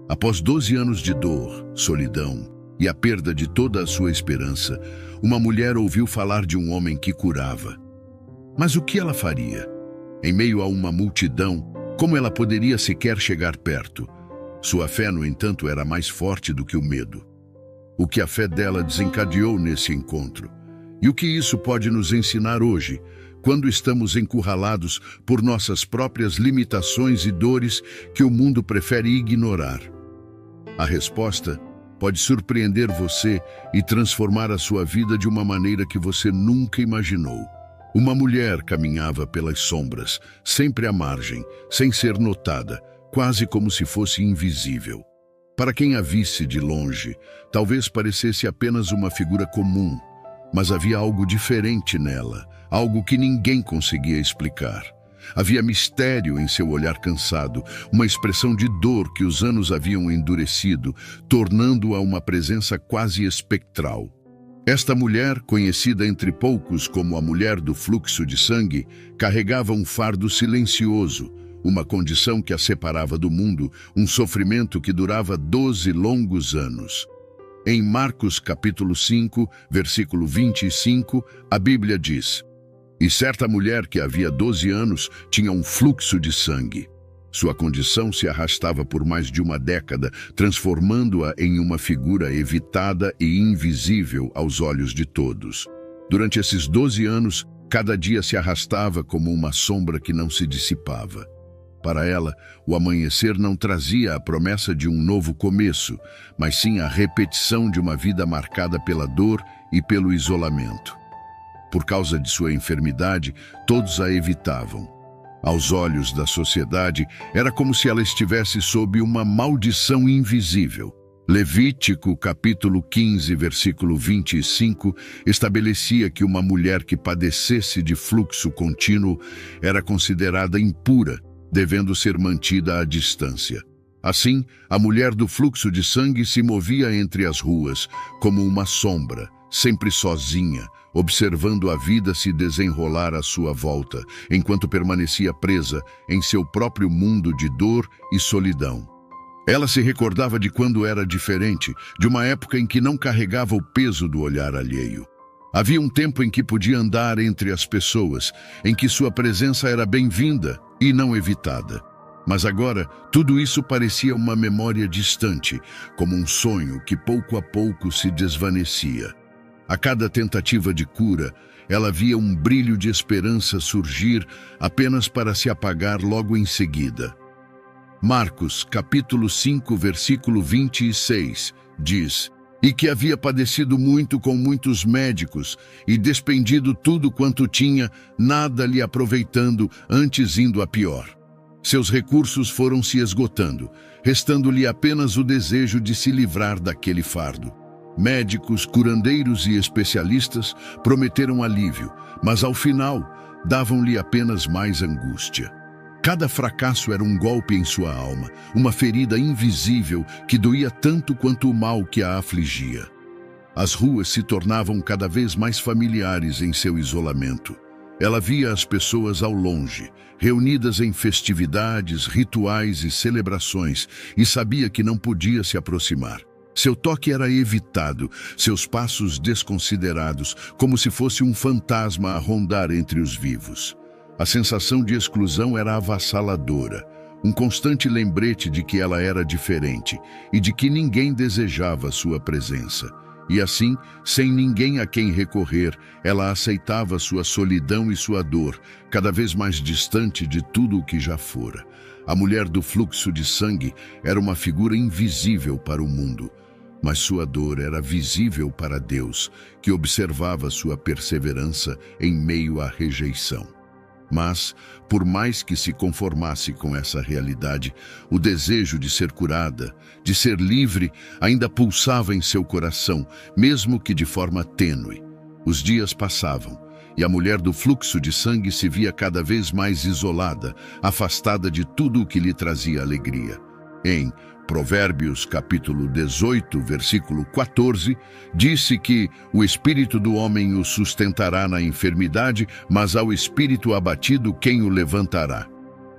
Após 12 anos de dor, solidão e a perda de toda a sua esperança, uma mulher ouviu falar de um homem que curava. Mas o que ela faria? Em meio a uma multidão, como ela poderia sequer chegar perto? Sua fé, no entanto, era mais forte do que o medo. O que a fé dela desencadeou nesse encontro? E o que isso pode nos ensinar hoje, quando estamos encurralados por nossas próprias limitações e dores que o mundo prefere ignorar? A resposta pode surpreender você e transformar a sua vida de uma maneira que você nunca imaginou. Uma mulher caminhava pelas sombras, sempre à margem, sem ser notada, quase como se fosse invisível. Para quem a visse de longe, talvez parecesse apenas uma figura comum, mas havia algo diferente nela, algo que ninguém conseguia explicar. Havia mistério em seu olhar cansado, uma expressão de dor que os anos haviam endurecido, tornando-a uma presença quase espectral. Esta mulher, conhecida entre poucos como a mulher do fluxo de sangue, carregava um fardo silencioso, uma condição que a separava do mundo, um sofrimento que durava 12 longos anos. Em Marcos capítulo 5, versículo 25, a Bíblia diz: "E certa mulher que havia 12 anos tinha um fluxo de sangue. Sua condição se arrastava por mais de uma década, transformando-a em uma figura evitada e invisível aos olhos de todos. Durante esses 12 anos, cada dia se arrastava como uma sombra que não se dissipava. Para ela, o amanhecer não trazia a promessa de um novo começo, mas sim a repetição de uma vida marcada pela dor e pelo isolamento. Por causa de sua enfermidade, todos a evitavam. Aos olhos da sociedade, era como se ela estivesse sob uma maldição invisível. Levítico, capítulo 15, versículo 25, estabelecia que uma mulher que padecesse de fluxo contínuo era considerada impura, devendo ser mantida à distância. Assim, a mulher do fluxo de sangue se movia entre as ruas, como uma sombra, sempre sozinha, observando a vida se desenrolar à sua volta, enquanto permanecia presa em seu próprio mundo de dor e solidão. Ela se recordava de quando era diferente, de uma época em que não carregava o peso do olhar alheio. Havia um tempo em que podia andar entre as pessoas, em que sua presença era bem-vinda e não evitada. Mas agora, tudo isso parecia uma memória distante, como um sonho que pouco a pouco se desvanecia. A cada tentativa de cura, ela via um brilho de esperança surgir apenas para se apagar logo em seguida. Marcos, capítulo 5, versículo 26, diz: "E que havia padecido muito com muitos médicos e despendido tudo quanto tinha, nada lhe aproveitando, antes indo a pior. Seus recursos foram se esgotando, restando-lhe apenas o desejo de se livrar daquele fardo. Médicos, curandeiros e especialistas prometeram alívio, mas ao final davam-lhe apenas mais angústia. Cada fracasso era um golpe em sua alma, uma ferida invisível que doía tanto quanto o mal que a afligia. As ruas se tornavam cada vez mais familiares em seu isolamento. Ela via as pessoas ao longe, reunidas em festividades, rituais e celebrações, e sabia que não podia se aproximar. Seu toque era evitado, seus passos desconsiderados, como se fosse um fantasma a rondar entre os vivos. A sensação de exclusão era avassaladora, um constante lembrete de que ela era diferente e de que ninguém desejava sua presença. E assim, sem ninguém a quem recorrer, ela aceitava sua solidão e sua dor, cada vez mais distante de tudo o que já fora. A mulher do fluxo de sangue era uma figura invisível para o mundo, mas sua dor era visível para Deus, que observava sua perseverança em meio à rejeição. Mas, por mais que se conformasse com essa realidade, o desejo de ser curada, de ser livre, ainda pulsava em seu coração, mesmo que de forma tênue. Os dias passavam, e a mulher do fluxo de sangue se via cada vez mais isolada, afastada de tudo o que lhe trazia alegria. Em Provérbios, capítulo 18, versículo 14, disse que o espírito do homem o sustentará na enfermidade, mas ao espírito abatido quem o levantará.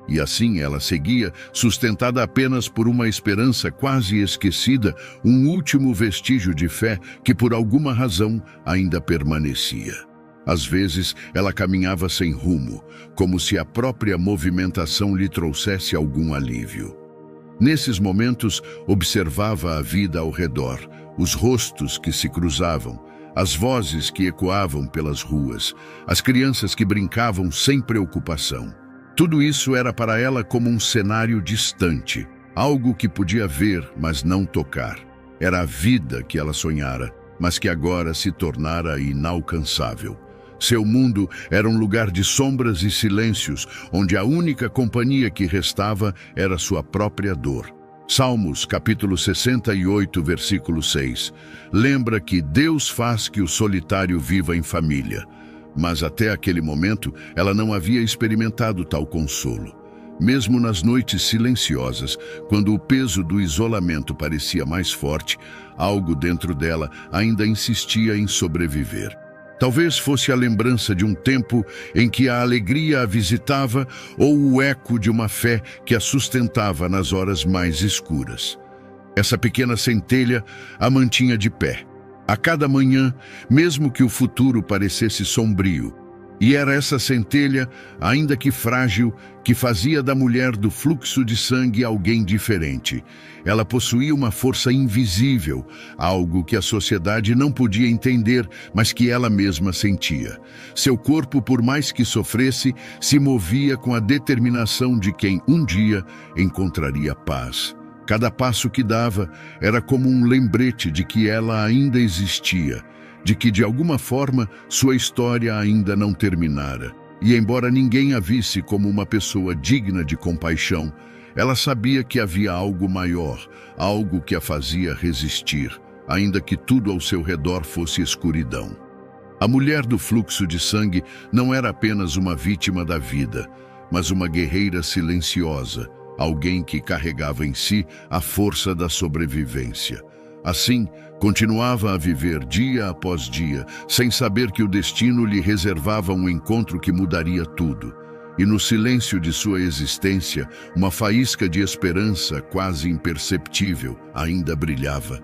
E assim ela seguia, sustentada apenas por uma esperança quase esquecida, um último vestígio de fé que por alguma razão ainda permanecia. Às vezes, ela caminhava sem rumo, como se a própria movimentação lhe trouxesse algum alívio. Nesses momentos, observava a vida ao redor, os rostos que se cruzavam, as vozes que ecoavam pelas ruas, as crianças que brincavam sem preocupação. Tudo isso era para ela como um cenário distante, algo que podia ver, mas não tocar. Era a vida que ela sonhara, mas que agora se tornara inalcançável. Seu mundo era um lugar de sombras e silêncios, onde a única companhia que restava era sua própria dor. Salmos, capítulo 68, versículo 6. Lembra que Deus faz que o solitário viva em família. Mas até aquele momento, ela não havia experimentado tal consolo. Mesmo nas noites silenciosas, quando o peso do isolamento parecia mais forte, algo dentro dela ainda insistia em sobreviver. Talvez fosse a lembrança de um tempo em que a alegria a visitava ou o eco de uma fé que a sustentava nas horas mais escuras. Essa pequena centelha a mantinha de pé. A cada manhã, mesmo que o futuro parecesse sombrio. E era essa centelha, ainda que frágil, que fazia da mulher do fluxo de sangue alguém diferente. Ela possuía uma força invisível, algo que a sociedade não podia entender, mas que ela mesma sentia. Seu corpo, por mais que sofresse, se movia com a determinação de quem um dia encontraria paz. Cada passo que dava era como um lembrete de que ela ainda existia, de que, de alguma forma, sua história ainda não terminara. E embora ninguém a visse como uma pessoa digna de compaixão, ela sabia que havia algo maior, algo que a fazia resistir, ainda que tudo ao seu redor fosse escuridão. A mulher do fluxo de sangue não era apenas uma vítima da vida, mas uma guerreira silenciosa, alguém que carregava em si a força da sobrevivência. Assim, continuava a viver dia após dia, sem saber que o destino lhe reservava um encontro que mudaria tudo. E no silêncio de sua existência, uma faísca de esperança quase imperceptível ainda brilhava.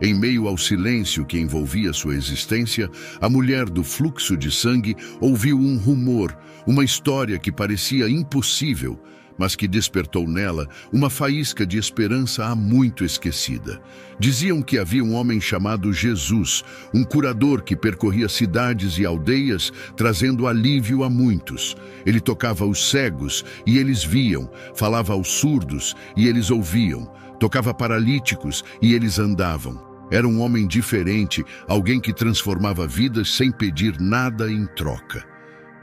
Em meio ao silêncio que envolvia sua existência, a mulher do fluxo de sangue ouviu um rumor, uma história que parecia impossível, mas que despertou nela uma faísca de esperança há muito esquecida. Diziam que havia um homem chamado Jesus, um curador que percorria cidades e aldeias, trazendo alívio a muitos. Ele tocava os cegos e eles viam, falava aos surdos e eles ouviam, tocava paralíticos e eles andavam. Era um homem diferente, alguém que transformava vidas sem pedir nada em troca.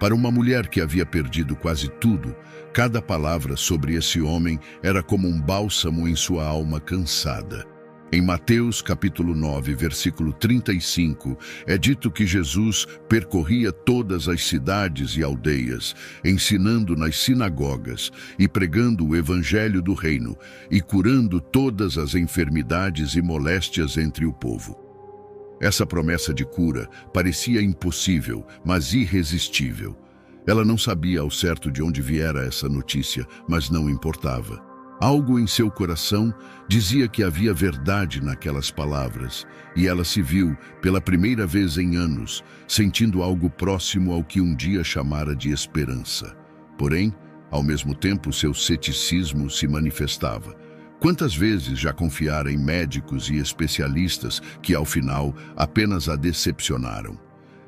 Para uma mulher que havia perdido quase tudo, cada palavra sobre esse homem era como um bálsamo em sua alma cansada. Em Mateus capítulo 9, versículo 35, é dito que Jesus percorria todas as cidades e aldeias, ensinando nas sinagogas e pregando o evangelho do reino e curando todas as enfermidades e moléstias entre o povo. Essa promessa de cura parecia impossível, mas irresistível. Ela não sabia ao certo de onde viera essa notícia, mas não importava. Algo em seu coração dizia que havia verdade naquelas palavras, e ela se viu, pela primeira vez em anos, sentindo algo próximo ao que um dia chamara de esperança. Porém, ao mesmo tempo, seu ceticismo se manifestava. Quantas vezes já confiara em médicos e especialistas que, ao final, apenas a decepcionaram?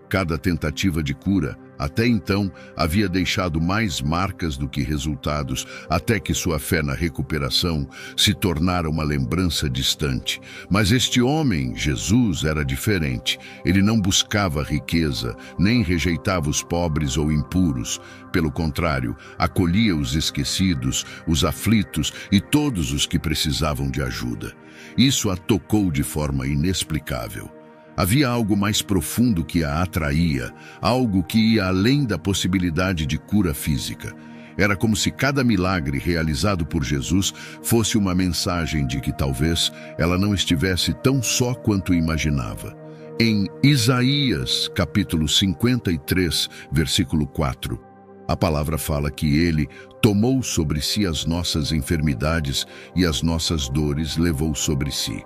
Cada tentativa de cura, até então, havia deixado mais marcas do que resultados, até que sua fé na recuperação se tornara uma lembrança distante. Mas este homem, Jesus, era diferente. Ele não buscava riqueza, nem rejeitava os pobres ou impuros. Pelo contrário, acolhia os esquecidos, os aflitos e todos os que precisavam de ajuda. Isso a tocou de forma inexplicável. Havia algo mais profundo que a atraía, algo que ia além da possibilidade de cura física. Era como se cada milagre realizado por Jesus fosse uma mensagem de que talvez ela não estivesse tão só quanto imaginava. Em Isaías, capítulo 53, versículo 4, A palavra fala que ele tomou sobre si as nossas enfermidades e as nossas dores levou sobre si.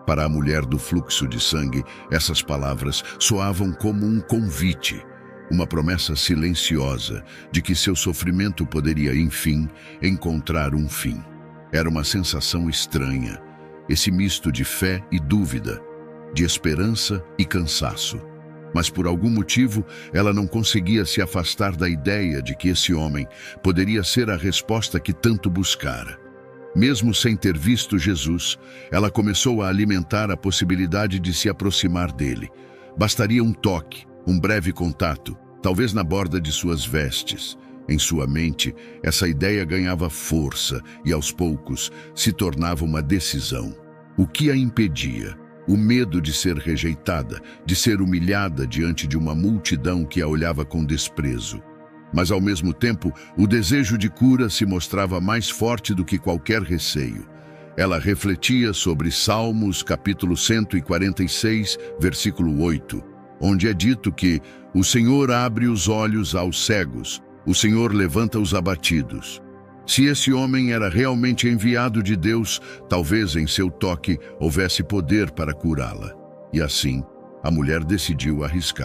Para a mulher do fluxo de sangue, essas palavras soavam como um convite, uma promessa silenciosa de que seu sofrimento poderia, enfim, encontrar um fim. Era uma sensação estranha, esse misto de fé e dúvida, de esperança e cansaço. Mas por algum motivo, ela não conseguia se afastar da ideia de que esse homem poderia ser a resposta que tanto buscara. Mesmo sem ter visto Jesus, ela começou a alimentar a possibilidade de se aproximar dele. Bastaria um toque, um breve contato, talvez na borda de suas vestes. Em sua mente, essa ideia ganhava força e, aos poucos, se tornava uma decisão. O que a impedia? O medo de ser rejeitada, de ser humilhada diante de uma multidão que a olhava com desprezo. Mas, ao mesmo tempo, o desejo de cura se mostrava mais forte do que qualquer receio. Ela refletia sobre Salmos, capítulo 146, versículo 8, onde é dito que o Senhor abre os olhos aos cegos, o Senhor levanta os abatidos. Se esse homem era realmente enviado de Deus, talvez em seu toque houvesse poder para curá-la. E assim, a mulher decidiu arriscar.